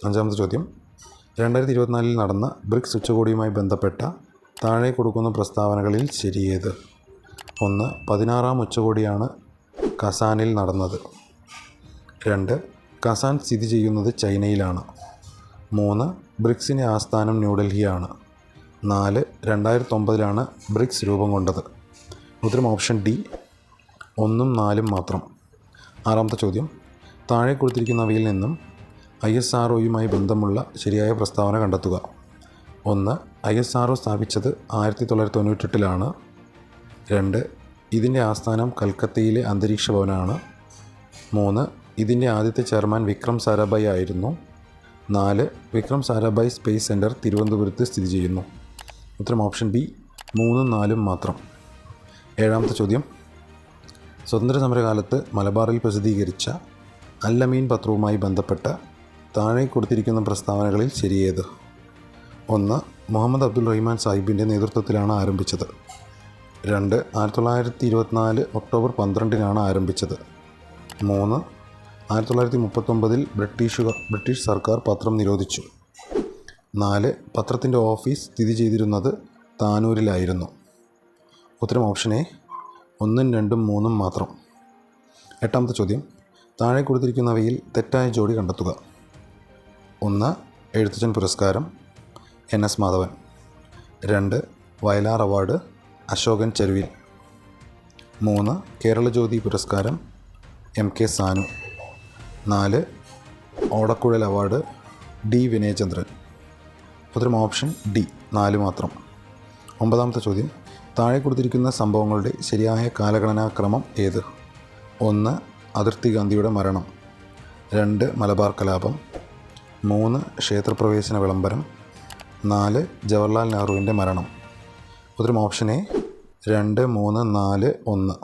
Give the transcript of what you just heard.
അഞ്ചാമത്തെ ചോദ്യം 2024 നടന്ന ബ്രിക്സ് ഉച്ചകോടിയുമായി ബന്ധപ്പെട്ട താഴെ കൊടുക്കുന്ന പ്രസ്താവനകളിൽ ശരിയേത്? 1. 16ാം ഉച്ചകോടിയാണ് കസാനിൽ നടന്നത്. 2. കസാൻ സ്ഥിതി ചെയ്യുന്നത് ചൈനയിലാണ്. 3. ബ്രിക്സിൻ്റെ ആസ്ഥാനം ന്യൂഡൽഹിയാണ്. 4. 2009 ബ്രിക്സ് രൂപം കൊണ്ടത്. ഉത്തരം ഓപ്ഷൻ ഡി 1ഉം 4ഉം മാത്രം. ആറാമത്തെ ചോദ്യം താഴെ കൊടുത്തിരിക്കുന്നവയിൽ നിന്നും ISROയുമായി ബന്ധമുള്ള ശരിയായ പ്രസ്താവന കണ്ടെത്തുക. 1. ISRO സ്ഥാപിച്ചത് 1998 2. ഇതിൻ്റെ ആസ്ഥാനം കൽക്കത്തയിലെ അന്തരീക്ഷ ഭവനാണ്. 3. ഇതിൻ്റെ ആദ്യത്തെ ചെയർമാൻ വിക്രം സാരാഭായ് ആയിരുന്നു. 4. വിക്രം സാരാഭായ് സ്പേസ് സെൻറ്റർ തിരുവനന്തപുരത്ത് സ്ഥിതി ചെയ്യുന്നു. ഉത്തരം ഓപ്ഷൻ ബി 3ഉം 4ഉം മാത്രം. ഏഴാമത്തെ ചോദ്യം സ്വതന്ത്ര സമരകാലത്ത് മലബാറിൽ പ്രസിദ്ധീകരിച്ച അൽ-അമീൻ പത്രവുമായി ബന്ധപ്പെട്ട താഴെ കൊടുത്തിരിക്കുന്ന പ്രസ്താവനകളിൽ ശരിയേത്? 1. മുഹമ്മദ് അബ്ദുൾ റഹ്മാൻ സാഹിബിൻ്റെ നേതൃത്വത്തിലാണ് ആരംഭിച്ചത്. 2. 1924 ഒക്ടോബർ 12 ആരംഭിച്ചത്. 3. 1939 ബ്രിട്ടീഷ് സർക്കാർ പത്രം നിരോധിച്ചു. 4. പത്രത്തിൻ്റെ ഓഫീസ് സ്ഥിതി ചെയ്തിരുന്നത് താനൂരിലായിരുന്നു. ഉത്തരം ഓപ്ഷൻ എ 1ഉം 2ഉം 3ഉം മാത്രം. എട്ടാമത്തെ ചോദ്യം താഴെ കൊടുത്തിരിക്കുന്നവയിൽ തെറ്റായ ജോഡി കണ്ടെത്തുക. 1. എഴുത്തച്ഛൻ പുരസ്കാരം NS മാധവൻ. 2. വയലാർ അവാർഡ് അശോകൻ ചെരുവിൽ. 3. കേരളജ്യോതി പുരസ്കാരം MK സാനു. 4. ഓടക്കുഴൽ അവാർഡ് D വിനയചന്ദ്രൻ. ഉത്തരം ഓപ്ഷൻ ഡി 4 മാത്രം. ഒമ്പതാമത്തെ ചോദ്യം താഴെ കൊടുത്തിരിക്കുന്ന സംഭവങ്ങളുടെ ശരിയായ കാലഗണനാക്രമം ഏത്? 1. അതിർത്തി ഗാന്ധിയുടെ മരണം. 2. മലബാർ കലാപം. 3. ക്ഷേത്രപ്രവേശന വിളംബരം. 4. ജവഹർലാൽ നെഹ്റുവിൻ്റെ മരണം. ഉത്തരം ഓപ്ഷൻ എ 2, 3, 4, 1.